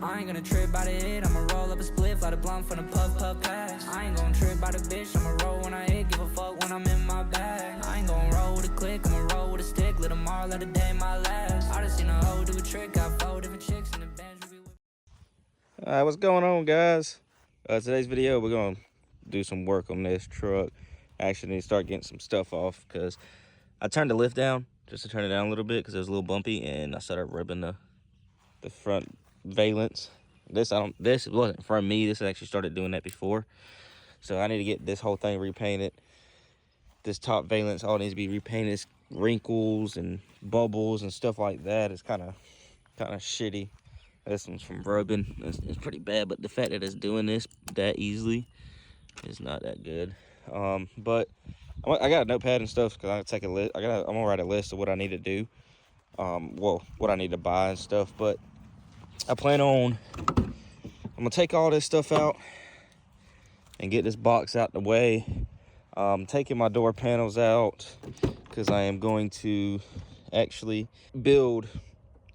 I ain't gonna trip by the hit, I'ma roll up a spliff, light a blunt from the puff pass. I ain't gonna trip by the bitch, I'ma roll when I hit, give a fuck when I'm in my bag. I ain't gonna roll with a click, I'ma roll with a stick, let them all let the day my last. I done seen a hoe do a trick, got 4 different chicks in the bench. Alright, what's going on, guys? Today's video, we're gonna do some work on this truck. I actually need to start getting some stuff off because I turned the lift down just to turn it down a little bit because it was a little bumpy, and I started rubbing the front valence. This wasn't from me. This actually started doing that before, so I need to get this whole thing repainted. This top valence all needs to be repainted. It's wrinkles and bubbles and stuff like that. It's kind of shitty. This one's from rubbing. It's pretty bad, but the fact that it's doing this that easily is not that good. But I got a notepad and stuff because I take a list. I'm gonna write a list of what I need to do. Well, what I need to buy and stuff. But I plan on, I'm gonna take all this stuff out and get this box out the way. Taking my door panels out because I am going to actually build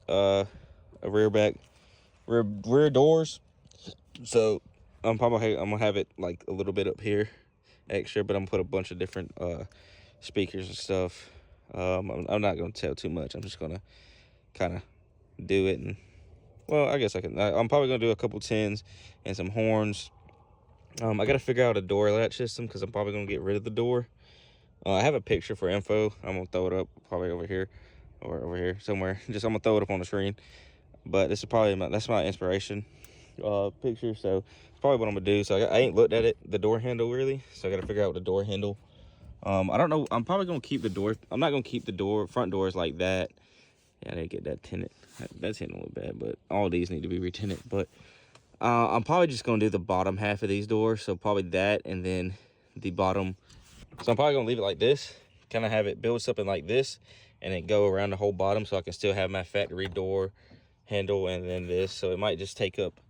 a rear doors. So I'm gonna have it like a little bit up here extra, but I'm gonna put a bunch of different speakers and stuff. I'm not gonna tell too much. I'm just gonna kind of do it, and well, I guess I'm probably gonna do a couple tins and some horns. I gotta figure out a door latch system because I'm probably gonna get rid of the door. I have a picture for info. I'm gonna throw it up probably over here or over here somewhere. I'm gonna throw it up on the screen. But this is probably that's my inspiration picture, so it's probably what I'm gonna do. So I ain't looked at it, the door handle really, so I gotta figure out the door handle. I don't know. I'm probably gonna keep the door. I'm not gonna keep the front doors like that. Yeah, I didn't get that tinted. That's hitting a little bad, but all these need to be retinted. But I'm probably just gonna do the bottom half of these doors, so probably that, and then the bottom. So I'm probably gonna leave it like this, kind of have it build something like this, and then go around the whole bottom, so I can still have my factory door handle and then this. So it might just take up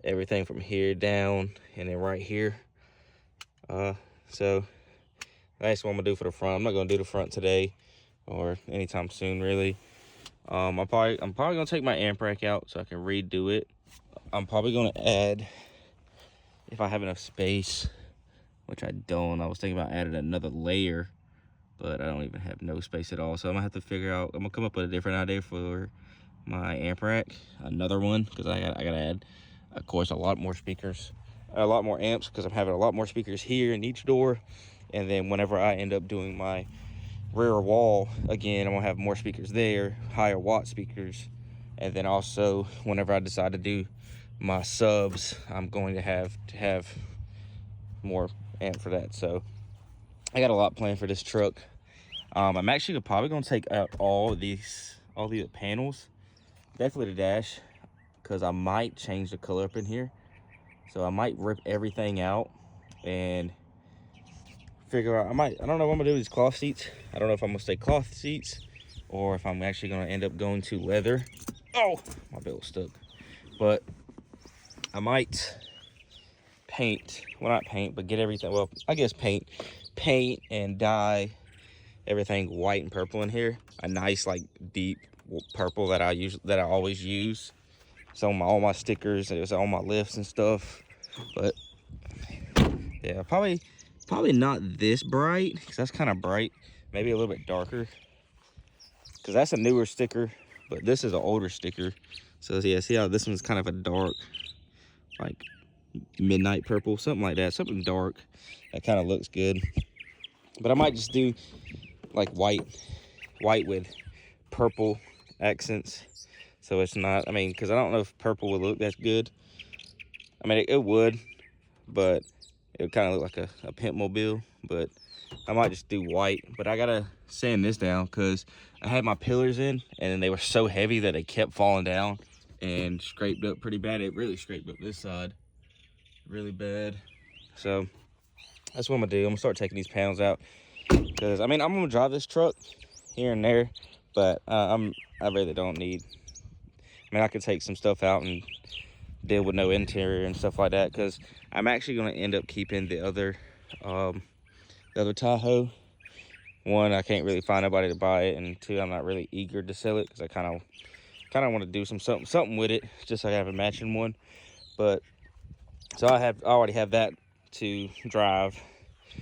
everything from here down and then right here. So that's what I'm gonna do for the front. I'm not gonna do the front today or anytime soon really. I'm probably gonna take my amp rack out so I can redo it. I'm probably gonna add, if I have enough space, which I don't. I was thinking about adding another layer, but I don't even have no space at all. So I'm gonna have to figure out, I'm gonna come up with a different idea for my amp rack, another one, because I gotta add, of course, a lot more speakers, a lot more amps, because I'm having a lot more speakers here in each door. And then whenever I end up doing my rear wall again, I'm gonna have more speakers there, higher watt speakers. And then also whenever I decide to do my subs, I'm going to have more amp for that. So I got a lot planned for this truck. I'm actually probably gonna take out all the panels, definitely the dash, because I might change the color up in here. So I might rip everything out and figure out, I don't know what I'm gonna do with these cloth seats. I don't know if I'm gonna stay cloth seats or if I'm actually gonna end up going to leather. Oh, my belt stuck. But I might paint, well, not paint, but get everything, well, I guess paint and dye everything white and purple in here. A nice like deep purple that I always use. It's on all my stickers, it was on my lifts and stuff. But yeah, probably not this bright, because that's kind of bright. Maybe a little bit darker, because that's a newer sticker, but this is an older sticker. So yeah, see how this one's kind of a dark, like midnight purple, something like that, something dark that kind of looks good. But I might just do like white with purple accents, so it's not, I mean, because I don't know if purple would look that good. I mean, it would, but it would kind of look like a pimp mobile. But I might just do white. But I gotta sand this down because I had my pillars in and then they were so heavy that they kept falling down and scraped up pretty bad. It really scraped up this side really bad. So that's what I'm gonna do. I'm gonna start taking these panels out because I mean, I'm gonna drive this truck here and there, but I really don't need, I mean, I could take some stuff out and deal with no interior and stuff like that, because I'm actually going to end up keeping the other Tahoe. One, I can't really find nobody to buy it, and two, I'm not really eager to sell it because I kind kind of want to do something with it, just so I have a matching one. But so I already have that to drive,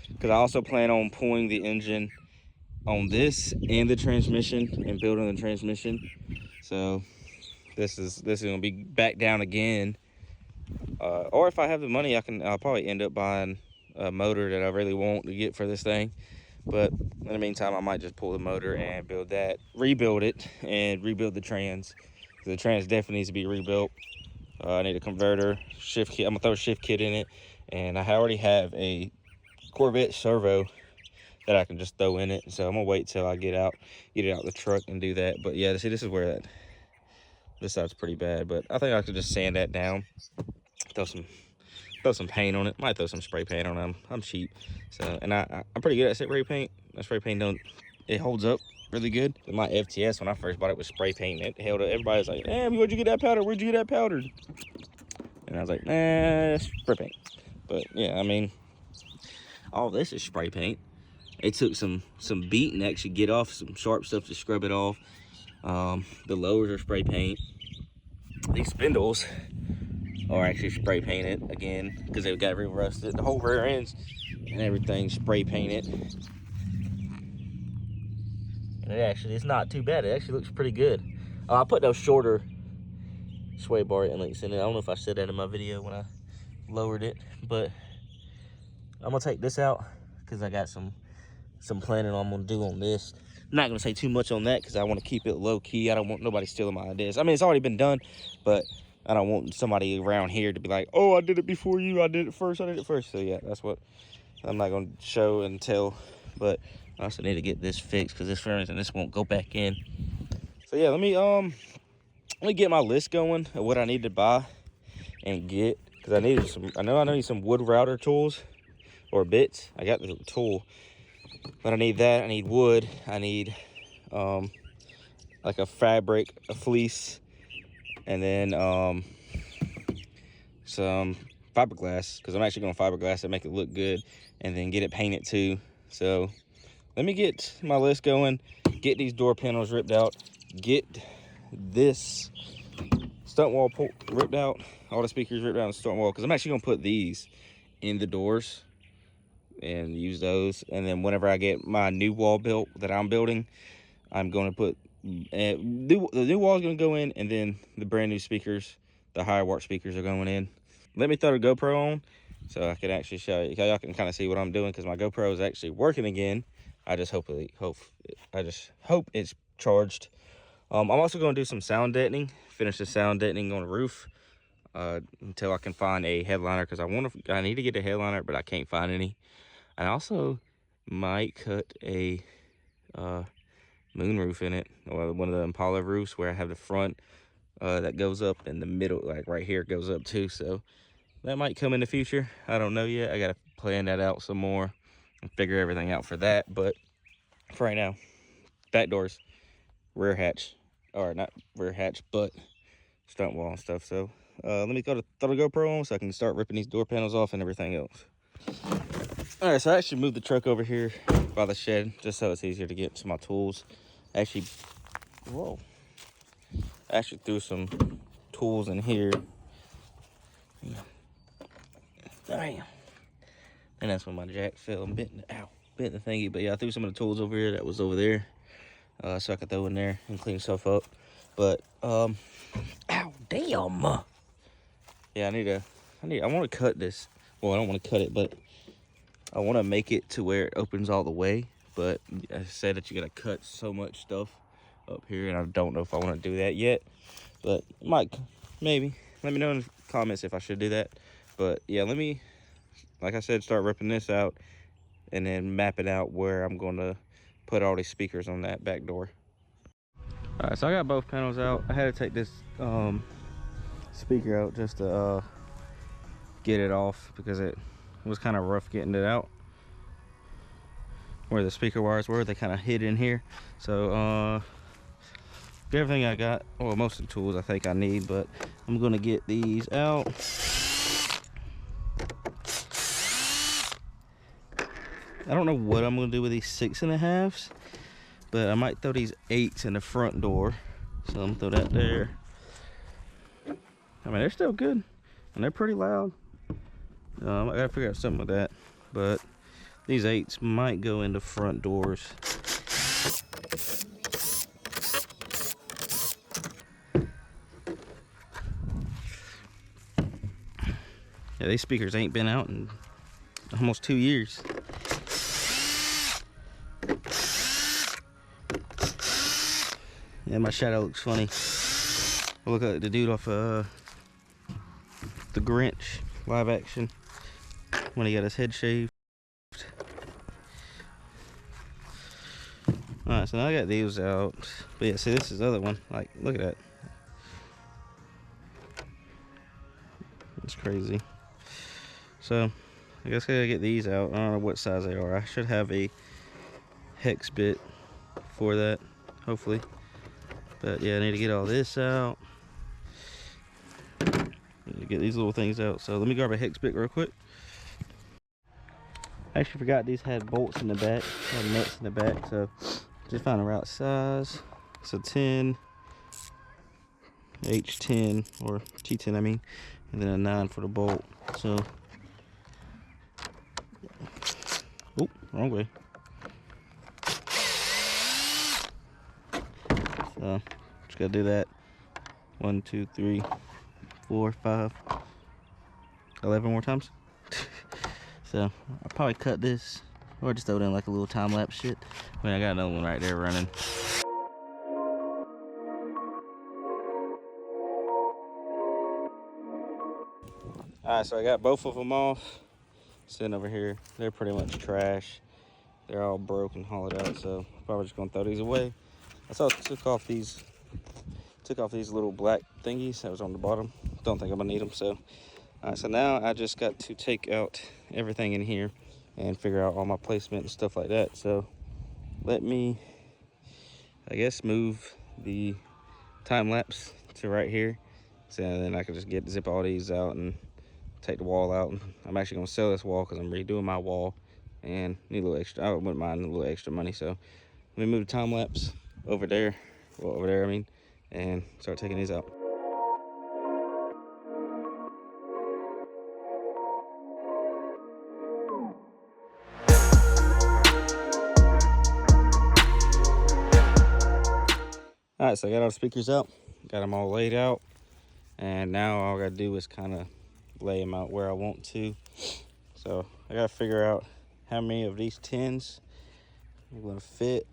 because I also plan on pulling the engine on this and the transmission and building the transmission. So this is gonna be back down again. Or if I have the money, I'll probably end up buying a motor that I really want to get for this thing. But in the meantime, I might just pull the motor and rebuild it, and rebuild the trans. The trans definitely needs to be rebuilt. I need a converter, shift kit. I'm gonna throw a shift kit in it, and I already have a Corvette servo that I can just throw in it. So I'm gonna wait till I get it out the truck and do that. But yeah, see, this is where this side's pretty bad, but I think I could just sand that down, throw some paint on it. Might throw some spray paint on it. I'm cheap, so, and I'm pretty good at spray paint. That spray paint it holds up really good. My FTS, when I first bought it, was spray paint. It held up. Everybody was like, "Damn, where'd you get that powder? Where'd you get that powder?" And I was like, "Nah, spray paint." But yeah, I mean, all this is spray paint. It took some beating to actually get off, some sharp stuff to scrub it off. The lowers are spray paint. These spindles are actually spray painted again, because they got re-rusted. The whole rear ends and everything spray painted. And it's not too bad. It actually looks pretty good. I put those shorter sway bar inlets in it. I don't know if I said that in my video when I lowered it, but I'm gonna take this out because I got some planning I'm gonna do on this. I'm not gonna say too much on that because I want to keep it low key. I don't want nobody stealing my ideas. I mean, it's already been done, but I don't want somebody around here to be like, "Oh, I did it before you. I did it first. So yeah, that's what I'm not gonna show and tell. But I also need to get this fixed, because for reason this won't go back in. So yeah, let me get my list going of what I need to buy and get, because I need some wood router tools or bits. I got the tool, but I need that. I need wood. I need like a fabric, a fleece, and then some fiberglass, because I'm actually going to fiberglass it, make it look good, and then get it painted too. So let me get my list going, get these door panels ripped out, get this stunt wall ripped out, all the speakers ripped out in the stunt wall, because I'm actually going to put these in the doors and use those. And then whenever I get my new wall built that I'm building, I'm going to put the new wall is going to go in, and then the brand new speakers, the higher watt speakers, are going in. Let me throw the GoPro on so I can actually show you. Y'all can kind of see what I'm doing, because my GoPro is actually working again. I just hope it's charged. I'm also going to do some sound deadening, finish the sound deadening on the roof until I can find a headliner, because I need to get a headliner, but I can't find any. I also might cut a moon roof in it, or one of the Impala roofs where I have the front that goes up, and the middle, like right here, goes up too. So that might come in the future. I don't know yet. I gotta plan that out some more and figure everything out for that. But for right now, back doors, rear hatch, or not rear hatch, but stunt wall and stuff. So let me throw the GoPro on so I can start ripping these door panels off and everything else. All right, so I actually moved the truck over here by the shed just so it's easier to get to my tools. I actually threw some tools in here. Damn. And that's when my jack fell and bent the thingy. But yeah, I threw some of the tools over here that was over there, so I could throw in there and clean stuff up. But ow, damn. Yeah, I want to cut this. Well, I don't want to cut it, but I want to make it to where it opens all the way. But I said that you got to cut so much stuff up here, and I don't know if I want to do that yet. But maybe. Let me know in the comments if I should do that. But yeah, let me, like I said, start ripping this out and then map it out where I'm going to put all these speakers on that back door. All right, so I got both panels out. I had to take this speaker out just to get it off, because it was kind of rough getting it out. Where the speaker wires were, they kind of hid in here. So everything I got, well, most of the tools I think I need, but I'm gonna get these out. I don't know what I'm gonna do with these 6.5s, but I might throw these 8s in the front door So I'm gonna throw that there. I mean, they're still good, and they're pretty loud. I gotta figure out something with that, but these 8s might go into front doors. Yeah, these speakers ain't been out in almost 2 years. Yeah, my shadow looks funny. I look like the dude off The Grinch live action when he got his head shaved. Alright, so now I got these out. But yeah, see, this is the other one. Like, look at that. It's crazy. So, I guess I gotta get these out. I don't know what size they are. I should have a hex bit for that, hopefully. But yeah, I need to get all this out. Get these little things out. So let me grab a hex bit real quick. I actually forgot these had bolts in the back, had nuts in the back. So just found the right size. So 10, H10 or T10, I mean, and then a 9 for the bolt. So, oh, wrong way. So just gotta do that. 1, 2, 3, 4, 5, 11 more times. So I'll probably cut this or just throw it in like a little time lapse shit. I mean, I got another one right there running. Alright, so I got both of them off, sitting over here. They're pretty much trash. They're all broken, hollowed out, so I'm probably just gonna throw these away. I took off these little black thingies that was on the bottom. Don't think I'm gonna need them. So alright, so now I just got to take out everything in here and figure out all my placement and stuff like that. So let me, I guess, move the time lapse to right here, so then I can just zip all these out and take the wall out. I'm actually gonna sell this wall because I'm redoing my wall and need a little extra. I wouldn't mind a little extra money. So let me move the time lapse over there, well, over there I mean, and start taking these out. All right, so I got all the speakers out, got them all laid out, and now all I gotta do is kind of lay them out where I want to. So I gotta figure out how many of these 10s are gonna fit.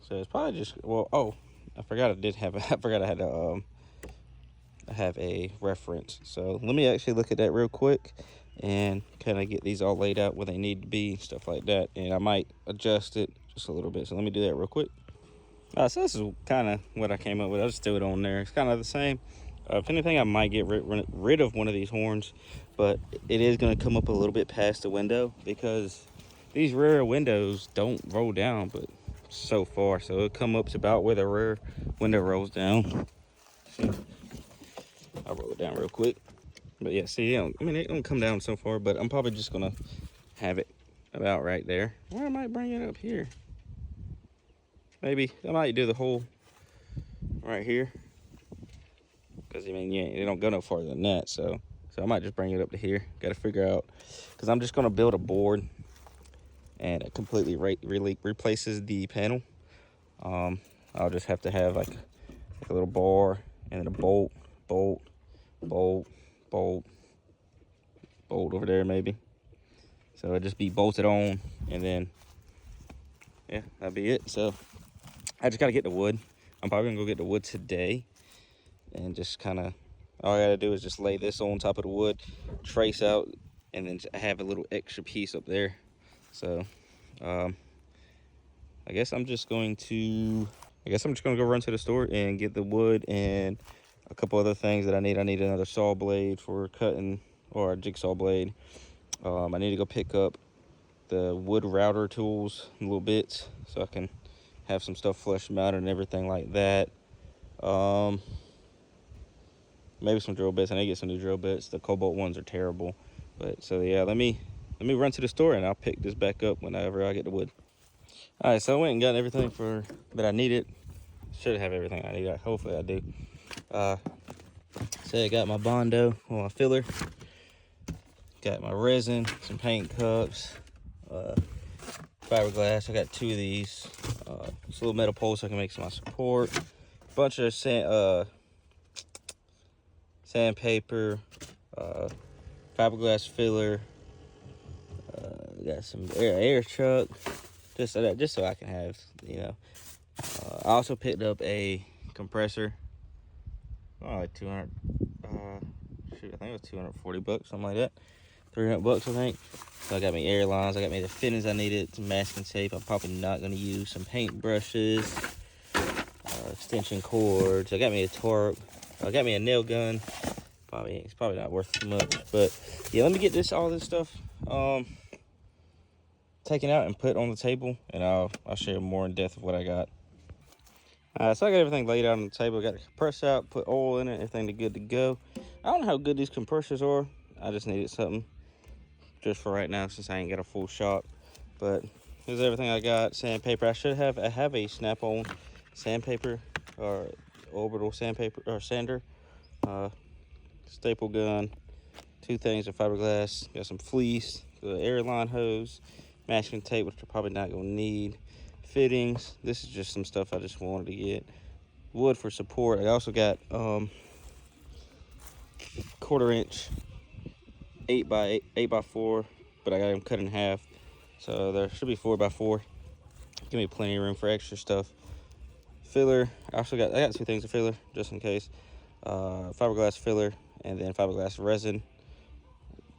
So it's probably just, well, oh, I forgot I did have I forgot I had to have a reference. So let me actually look at that real quick and kind of get these all laid out where they need to be, stuff like that. And I might adjust it just a little bit. So let me do that real quick. So this is kind of what I came up with. I'll just threw it on there. It's kind of the same. If anything, I might get rid of one of these horns, but it is going to come up a little bit past the window because these rear windows don't roll down, but so far. So it'll come up to about where the rear window rolls down. So I'll roll it down real quick. But yeah, see, I mean, it don't come down so far, but I'm probably just going to have it about right there. Or I might bring it up here. Maybe I might do the whole right here, because I mean, yeah, they don't go no farther than that. So I might just bring it up to here. Got to figure out, because I'm just gonna build a board, and it completely replaces the panel. I'll just have to have like a little bar and then a bolt over there maybe. So it'll just be bolted on, and then yeah, that'll be it. So I just gotta get the wood. I'm probably gonna go get the wood today, and just kind of, all I gotta do is just lay this on top of the wood, trace out, and then have a little extra piece up there. So I guess I'm just going to go run to the store and get the wood and a couple other things that I need. I need another saw blade for cutting, or a jigsaw blade. I need to go pick up the wood router tools, little bits, so I can have some stuff flush mounted and everything like that. Maybe some drill bits. I need to get some new drill bits. The Cobalt ones are terrible. But so yeah, let me run to the store and I'll pick this back up whenever I get the wood. All right, so I went and got everything that I needed. should have everything I need. Hopefully I do. So I got my Bondo, well, my filler. Got my resin, some paint cups, fiberglass. I got 2 of these. Just a little metal pole so I can make some of my support. Bunch of sandpaper, fiberglass filler. Got some air chuck, just so I can have, you know. I also picked up a compressor. Oh, like 200. Shoot, I think it was 240 bucks, something like that. 300 bucks, I think. So I got me air lines. I got me the fittings I needed, some masking tape. I'm probably not going to use some paint brushes, extension cords. I got me a torque. I got me a nail gun. It's probably not worth too much, but yeah, let me get all this stuff taken out and put on the table, and I'll share more in depth of what I got. So I got everything laid out on the table. Got the compressor out, put oil in it, everything good to go. I don't know how good these compressors are. I just needed something just for right now since I ain't got a full shop. But here's everything I got. Sandpaper. I have a Snap-on sandpaper or orbital sandpaper or sander. Staple gun. 2 things of fiberglass. Got some fleece, the airline hose, masking tape, which you're probably not gonna need. Fittings. This is just some stuff I just wanted to get. Wood for support. I also got 1/4 inch 8x4, but I got them cut in half, so there should be 4x4. Give me plenty of room for extra stuff. Filler. I got 2 things of filler just in case. Fiberglass filler and then fiberglass resin.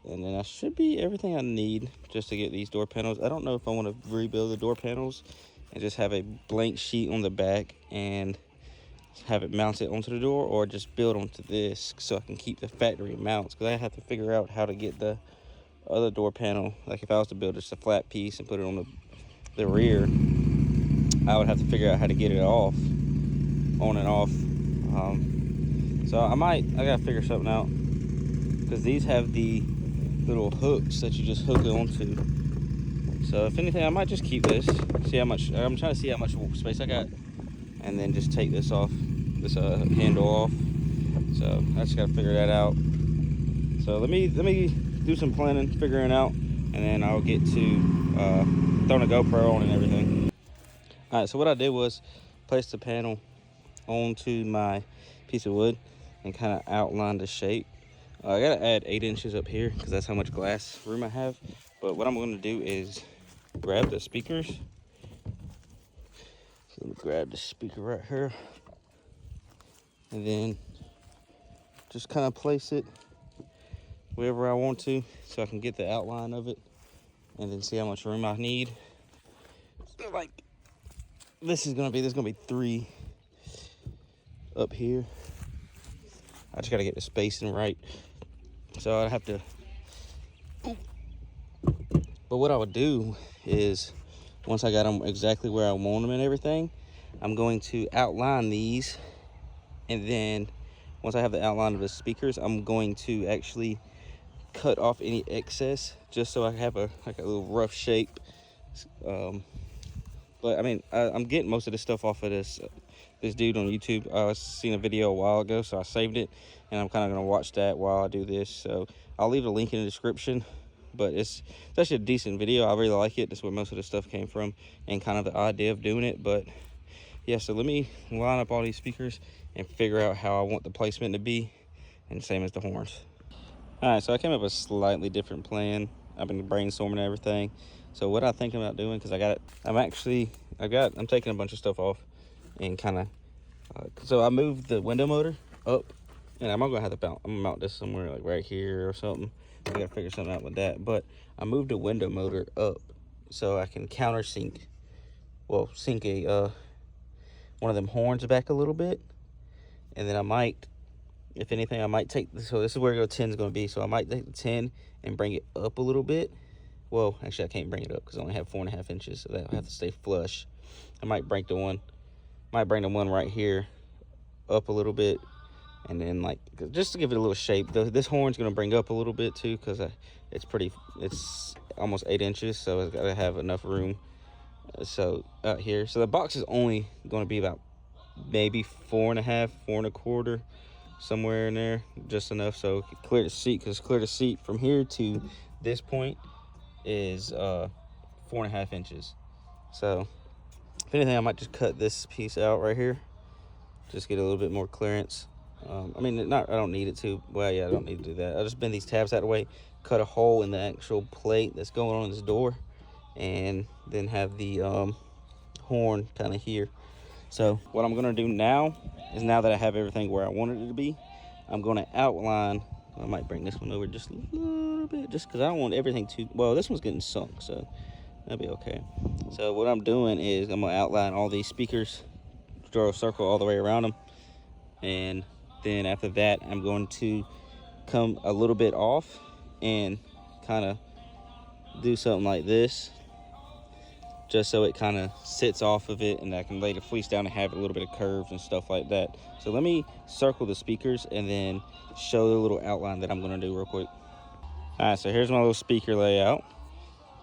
And then that should be everything I need just to get these door panels. I don't know if I want to rebuild the door panels and just have a blank sheet on the back and have it mounted onto the door, or just build onto this so I can keep the factory mounts, because I have to figure out how to get the other door panel. Like if I was to build just a flat piece and put it on the rear, I would have to figure out how to get it off, on and off. So I gotta figure something out, because these have the little hooks that you just hook it onto. So if anything, I might just keep this, see how much, I'm trying to see how much space I got, and then just take this off, this handle off. So I just gotta figure that out. So let me do some planning, figuring out, and then I'll get to throwing a GoPro on and everything. All right, so what I did was place the panel onto my piece of wood and kind of outline the shape. I gotta add 8 inches up here because that's how much glass room I have. But what I'm gonna do is grab the speakers. So let me grab the speaker right here, and then just kind of place it wherever I want to so I can get the outline of it, and then see how much room I need. So like there's gonna be 3 up here. I just gotta get the spacing right. So I'd have to, but what I would do is, once I got them exactly where I want them and everything, I'm going to outline these, and then once I have the outline of the speakers, I'm going to actually cut off any excess just so I have a little rough shape. But I mean, I'm getting most of this stuff off of this dude on YouTube. I was seeing a video a while ago, so I saved it, and I'm kind of going to watch that while I do this. So I'll leave a link in the description, but it's actually a decent video. I really like it. That's where most of the stuff came from, and kind of the idea of doing it. But yeah, so let me line up all these speakers and figure out how I want the placement to be, and same as the horns. All right, so I came up with a slightly different plan. I've been brainstorming everything. So what I think about doing, because I'm taking a bunch of stuff off, and kind of, so I moved the window motor up, and I'm gonna mount this somewhere like right here or something. I gotta figure something out with that. But I moved the window motor up so I can sink a one of them horns back a little bit, and then I might, if anything, I might take this. So this is where the 10 is gonna be. So I might take the 10 and bring it up a little bit. Well, actually, I can't bring it up because I only have 4.5 inches, so that'll have to stay flush. I might bring the one right here up a little bit, and then like just to give it a little shape. This horn's gonna bring up a little bit too, because it's almost 8 inches, so it's gotta have enough room. So out here, so the box is only gonna be about maybe 4.5, 4.25, somewhere in there, just enough so it can clear the seat. Because clear the seat from here to this point is 4.5 inches. So if anything, I might just cut this piece out right here, just get a little bit more clearance. I mean, I don't need it to. Well, yeah, I don't need to do that. I'll just bend these tabs out of the way, cut a hole in the actual plate that's going on this door, and then have the horn kind of here. So what I'm gonna do now is, now that I have everything where I wanted it to be, I'm gonna outline. I might bring this one over just a little bit, just because I don't want everything too, well, this one's getting sunk, so that'll be okay. So what I'm doing is I'm gonna outline all these speakers, draw a circle all the way around them, and then after that I'm going to come a little bit off and kind of do something like this, just so it kind of sits off of it and I can lay the fleece down and have a little bit of curves and stuff like that. So let me circle the speakers and then show the little outline that I'm gonna do real quick. All right, so here's my little speaker layout.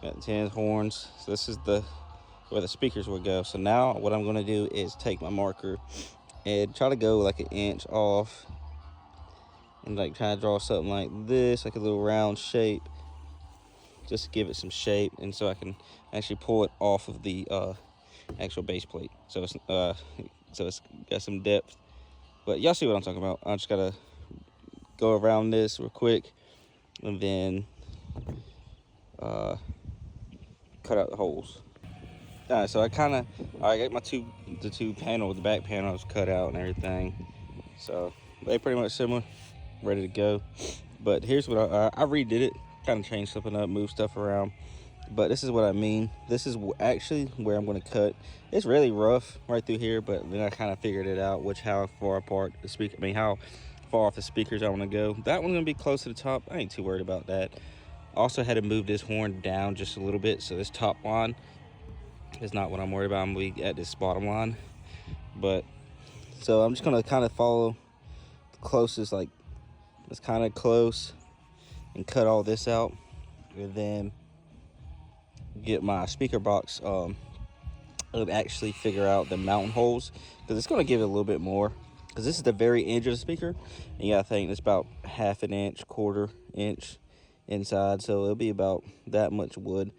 Got 10 horns. So this is where the speakers would go. So now what I'm gonna do is take my marker and try to go like 1 inch off and like try to draw something like this, like a little round shape, just to give it some shape, and so I can actually pull it off of the actual base plate. So it's got some depth. But y'all see what I'm talking about. I just gotta go around this real quick and then cut out the holes. All right, so I got my the two panel, the back panels cut out and everything. So they pretty much similar, ready to go. But here's what I redid it, kind of changed something up, moved stuff around. But this is what I mean. This is actually where I'm going to cut. It's really rough right through here, but then I kind of figured it out, how far apart the speaker, how far off the speakers I want to go. That one's going to be close to the top. I ain't too worried about that. Also had to move this horn down just a little bit, so this top line is not what I'm worried about. I'm going to be at this bottom line. But so I'm just going to kind of follow the closest, like it's kind of close, and cut all this out, and then get my speaker box actually figure out the mountain holes, because it's going to give it a little bit more, because this is the very edge of the speaker, and you gotta think it's about 1/2 inch, 1/4 inch inside, so it'll be about that much wood.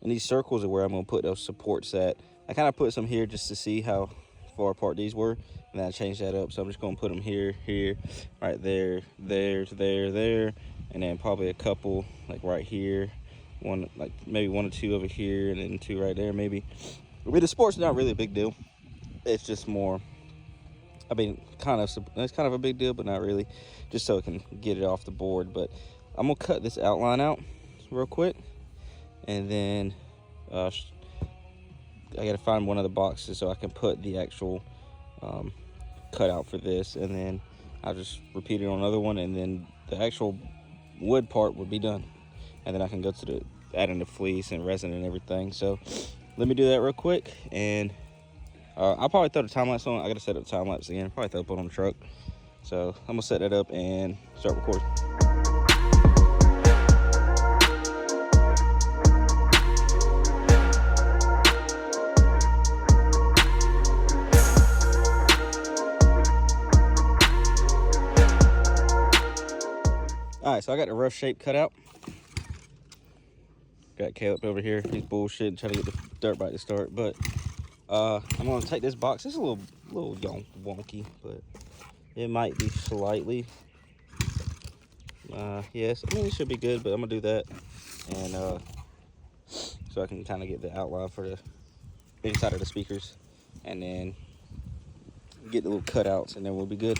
And these circles are where I'm going to put those supports at. I kind of put some here just to see how far apart these were, and then I changed that up. So I'm just going to put them here, right there, there, and then probably a couple like right here, one, like maybe 1 or 2 over here, and then 2 right there maybe. I mean, the support's not really a big deal. It's just more, I mean, it's kind of a big deal, but not really, just so it can get it off the board. But I'm gonna cut this outline out real quick, and then I gotta find one of the boxes so I can put the actual cutout for this, and then I'll just repeat it on another one, and then the actual wood part would be done, and then I can go to adding the fleece and resin and everything. So let me do that real quick, and I'll probably throw the time lapse on. I gotta set up the time lapse again, probably throw it on the truck. So I'm gonna set that up and start recording. All right, so I got the rough shape cut out. Got Caleb over here. He's bullshitting, trying to get the dirt bike to start. But I'm gonna take this box. It's a little wonky, but it might be slightly. Yes, I mean it should be good, but I'm gonna do that, and so I can kind of get the outline for the inside of the speakers, and then get the little cutouts, and then we'll be good.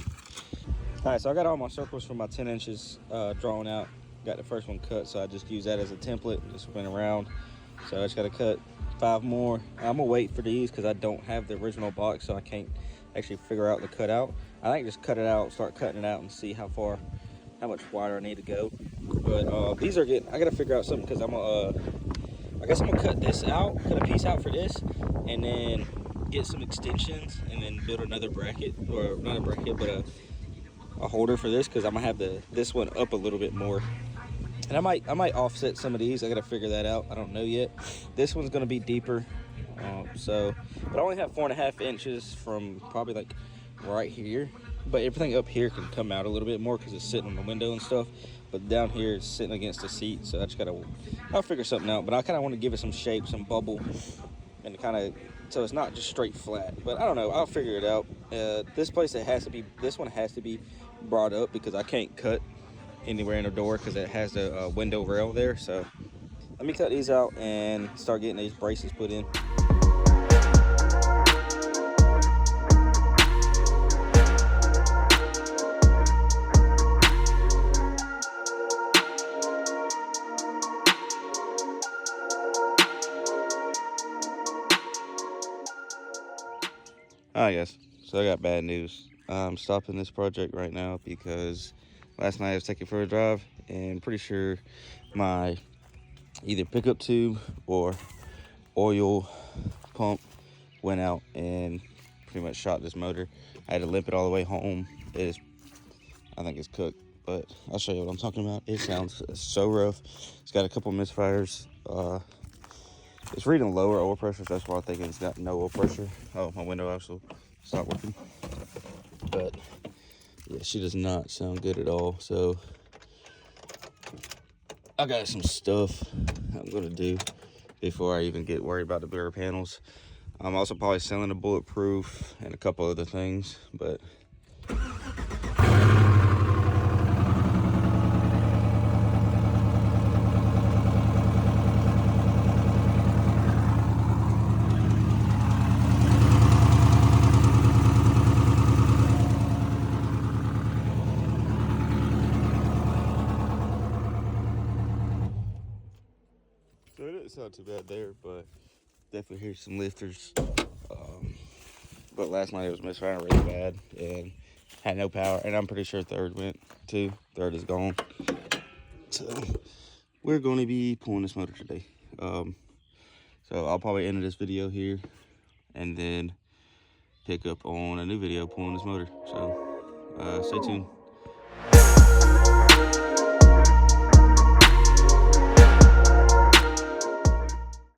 All right, so I got all my circles for my 10 inches drawn out. Got the first one cut, so I just use that as a template, just spin around. So I just got to cut 5 more. I'm gonna wait for these because I don't have the original box, so I can't actually figure out the cutout. I think just cut it out, start cutting it out, and see how much wider I need to go. But these are getting, I got to figure out something, because I guess I'm gonna cut this out, cut a piece out for this, and then get some extensions, and then build another bracket, or not a bracket, but a holder for this, because I'm gonna have this one up a little bit more, and I might offset some of these. I gotta figure that out. I don't know yet. This one's gonna be deeper But I only have 4.5 inches from probably like right here. But everything up here can come out a little bit more because it's sitting on the window and stuff. But down here it's sitting against the seat, so I just I'll figure something out. But I kind of want to give it some shape, some bubble, and so it's not just straight flat. But I don't know, I'll figure it out. This one has to be brought up because I can't cut anywhere in the door because it has the window rail there. So let me cut these out and start getting these braces put in. Alright guys, so I got bad news. I'm stopping this project right now because last night I was taking for a drive and pretty sure my either pickup tube or oil pump went out and pretty much shot this motor. I had to limp it all the way home. I think it's cooked, but I'll show you what I'm talking about. It sounds so rough. It's got a couple misfires. It's reading lower oil pressure, so that's why I think it's got no oil pressure. Oh, my window also stopped working. But yeah, she does not sound good at all. So I got some stuff I'm gonna do before I even get worried about the bare panels. I'm also probably selling the bulletproof and a couple other things, but so it didn't sound too bad there, but definitely hear some lifters. But last night it was misfiring really bad and had no power, and I'm pretty sure third went too. Third is gone. So we're going to be pulling this motor today. So I'll probably end this video here and then pick up on a new video pulling this motor. So stay tuned.